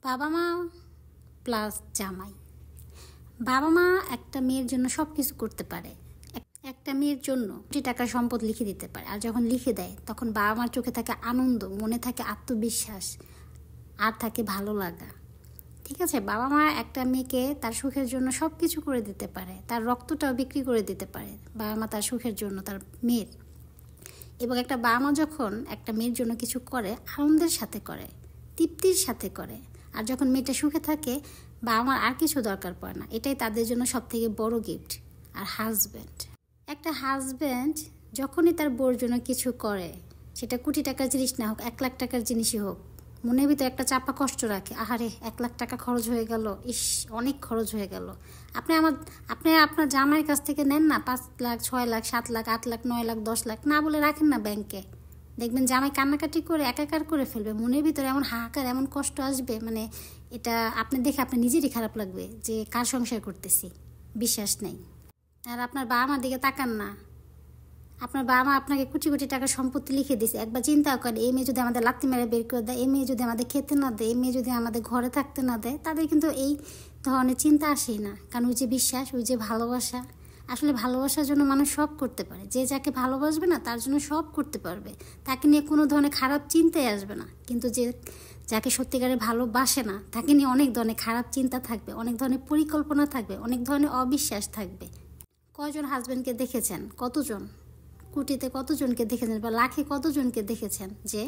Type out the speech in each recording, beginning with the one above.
বাবা মা প্লাস জামাই। বাবা মা একটা মেয়ের জন্য সব কিছু করতে পারে, একটা মেয়ের জন্য কোটি টাকার সম্পদ লিখে দিতে পারে। আর যখন লিখে দেয় তখন বাবা মার চোখে থাকে আনন্দ, মনে থাকে আত্মবিশ্বাস, আর থাকে ভালো লাগা। ঠিক আছে, বাবা মা একটা মেয়েকে তার সুখের জন্য সব কিছু করে দিতে পারে, তার রক্তটাও বিক্রি করে দিতে পারে বাবা মা তার সুখের জন্য, তার মেয়ের। এবং একটা বাবা মা যখন একটা মেয়ের জন্য কিছু করে আনন্দের সাথে করে, তৃপ্তির সাথে করে। আর যখন মেয়েটা সুখে থাকে বাবা মার আর কিছু দরকার পড়ে না। এটাই তাদের জন্য সব থেকে বড় গিফট। আর হাজব্যান্ড, একটা হাজব্যান্ড যখনই তার বউর জন্য কিছু করে, সেটা কোটি টাকার জিনিস না হোক, 1 লাখ টাকার জিনিসই হোক, মনের ভিতরে একটা চাপা কষ্ট রাখে। আহারে 1 লাখ টাকা খরচ হয়ে গেল, ইস অনেক খরচ হয়ে গেল। আপনি আপনার জামাইয়ের কাছ থেকে নেন না 5 লাখ, 6 লাখ, 7 লাখ, 8 লাখ, 9 লাখ, 10 লাখ না বলে রাখেন না ব্যাংকে। দেখবেন জামাই কান্নাকাটি করে একাকার করে ফেলবে, মনের ভিতরে এমন হাহাকার, এমন কষ্ট আসবে, মানে এটা আপনি দেখে আপনার নিজেরই খারাপ লাগবে যে কার সংসার করতেছি, বিশ্বাস নেই। আর আপনার বাবা মার দিকে তাকান না, আপনার বাবা মা আপনাকে কোটি কোটি টাকার সম্পত্তি লিখে দিয়েছে। একবার চিন্তা করেন, এই মেয়ে যদি আমাদের লাত্তি মেরে বের করে দেয়, এই মেয়ে যদি আমাদের খেতে না দেয়, এই মেয়ে যদি আমাদের ঘরে থাকতে না দেয়, তাদের কিন্তু এই ধরনের চিন্তা আসেই না। কারণ ওই যে বিশ্বাস, ওই যে ভালোবাসা। আসলে ভালোবাসার জন্য মানুষ সব করতে পারে। যে যাকে ভালোবাসবে না তার জন্য সব করতে পারবে, তাকে নিয়ে কোনো ধরনের খারাপ চিন্তাই আসবে না। কিন্তু যাকে সত্যিকারে ভালোবাসে না তাকে নিয়ে অনেক ধরনের খারাপ চিন্তা থাকবে, অনেক ধরনের পরিকল্পনা থাকবে, অনেক ধরনের অবিশ্বাস থাকবে। কয়জন হাজব্যান্ডকে দেখেছেন, কতজন কোটিতে কতজনকে দেখেছেন বা লাখে কতজনকে দেখেছেন যে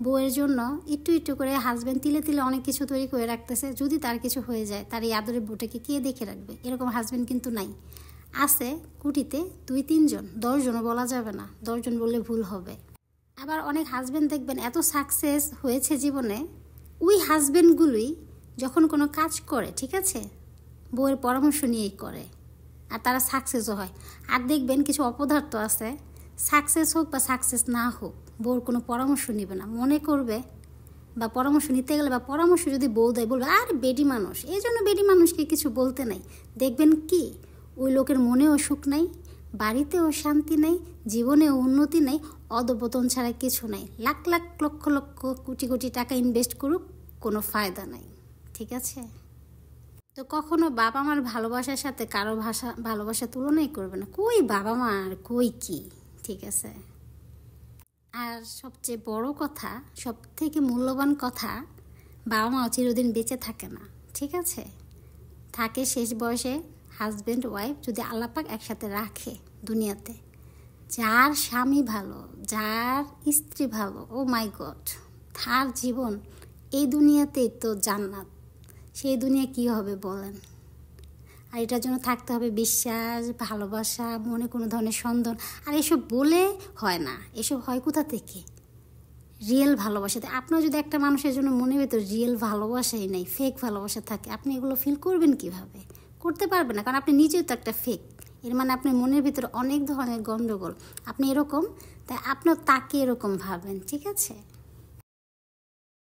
বউয়ের জন্য একটু একটু করে হাজব্যান্ড তিলে তিলে অনেক কিছু তৈরি করে রাখতেছে, যদি তার কিছু হয়ে যায় তার এই আদরের বউটাকে কে দেখে রাখবে? এরকম হাজব্যান্ড কিন্তু নাই। আছে কোটিতে 2-3 জন, 10 জনও বলা যাবে না, 10 জন বললে ভুল হবে। আবার অনেক হাজব্যান্ড দেখবেন এত সাকসেস হয়েছে জীবনে, ওই হাজব্যান্ডগুলোই যখন কোনো কাজ করে, ঠিক আছে, বউয়ের পরামর্শ নিয়েই করে, আর তারা সাকসেসও হয়। আর দেখবেন কিছু অপদার্থ আছে, সাকসেস হোক বা সাকসেস না হোক বউর কোনো পরামর্শ নেবে না, মনে করবে বা পরামর্শ নিতে গেলে বা পরামর্শ যদি বউ দেয় বলবে আর বেডি মানুষ, এই জন্য বেডি মানুষকে কিছু বলতে নাই। দেখবেন কি ওই লোকের মনেও সুখ নাই, বাড়িতেও শান্তি নেই, জীবনেও উন্নতি নেই, অধপতন ছাড়া কিছু নাই। লাখ লাখ লক্ষ লক্ষ কোটি কোটি টাকা ইনভেস্ট করুক, কোনো ফায়দা নাই। ঠিক আছে, তো কখনো বাবা মার ভালোবাসার সাথে কারো ভালোবাসা তুলনাই করবে না। কই বাবা মা আর কই কি, ঠিক আছে। আর সবচেয়ে বড় কথা, সব থেকে মূল্যবান কথা, বাবা মাও চিরদিন বেঁচে থাকে না, ঠিক আছে। থাকে শেষ বয়সে হাজব্যান্ড ওয়াইফ যদি আল্লাহ পাক একসাথে রাখে দুনিয়াতে। যার স্বামী ভালো, যার স্ত্রী ভালো, ও মাই গড, তার জীবন এই দুনিয়াতেই তো জান্নাত। সেই দুনিয়া কি হবে বলেন? আর এটার জন্য থাকতে হবে বিশ্বাস, ভালোবাসা, মনে কোনো ধরনের সন্দেহ। আর এসব বলে হয় না, এসব হয় কোথা থেকে? রিয়েল ভালোবাসাতে। আপনার যদি একটা মানুষের জন্য মনের ভেতর রিয়েল ভালোবাসাই নেই, ফেক ভালোবাসা থাকে, আপনি এগুলো ফিল করবেন কিভাবে? করতে পারবেন না, কারণ আপনি নিজেও তো একটা ফেক। এর মানে আপনার মনের ভিতরে অনেক ধরনের গণ্ডগোল, আপনি এরকম, তাই আপনার তাকে এরকম ভাবেন, ঠিক আছে।